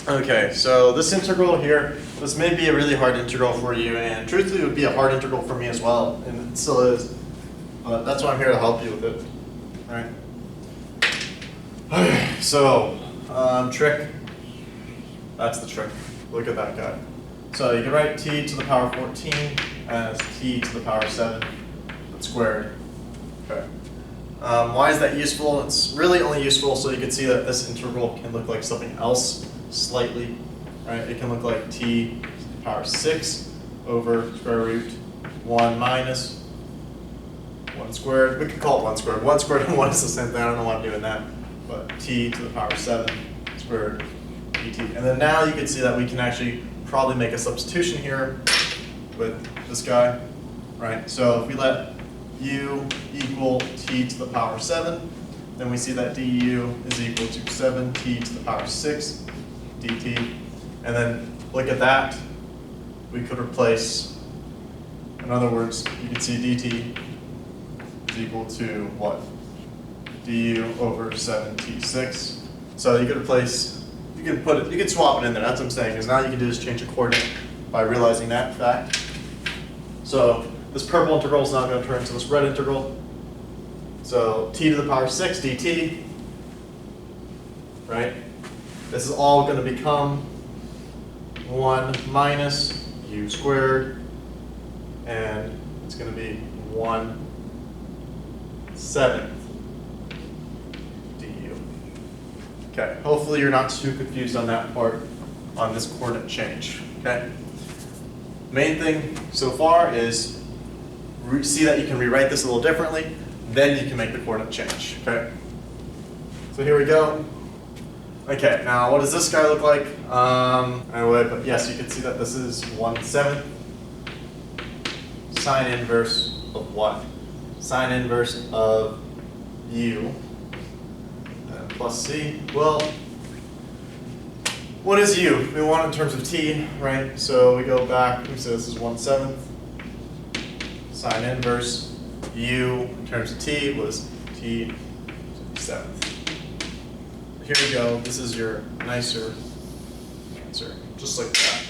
Okay, so this integral here, this may be a really hard integral for you, and truthfully it would be a hard integral for me as well, and it still is. But that's why I'm here to help you with it. Alright. Okay, so trick. That's the trick. Look at that guy. So you can write t to the power 14 as t to the power 7, but squared. Okay. Why is that useful? It's really only useful so you can see that this integral can look like something else slightly. Right? It can look like t to the power 6 over square root 1 minus 1 squared. We could call it 1 squared. 1 squared and 1 is the same thing. I don't know why I'm doing that. But t to the power 7 squared dt. And then now you can see that we can actually probably make a substitution here with this guy. Right? So if we let u equal t to the power 7, then we see that du is equal to 7t to the power 6 dt. And then look at that. We could replace, in other words, you can see dt is equal to what? Du over 7t6. So you could replace, you could swap it in there. That's what I'm saying, because now you can do is change a coordinate by realizing that fact. So this purple integral is now going to turn into this red integral. So t to the power 6 dt, right? This is all going to become 1 minus u squared, and it's going to be 1/7 du. Okay, hopefully you're not too confused on that part on this coordinate change. Okay. Main thing so far is see that you can rewrite this a little differently, then you can make the coordinate change. Okay. So here we go. Okay, now what does this guy look like? Anyway, but yes, you can see that this is 1/7 sine inverse of what? Sine inverse of u plus c. Well, what is u? We want it in terms of t, right? So we go back, we say this is 1/7 sine inverse u in terms of t was t to the 7th. Here we go. This is your nicer answer, just like that.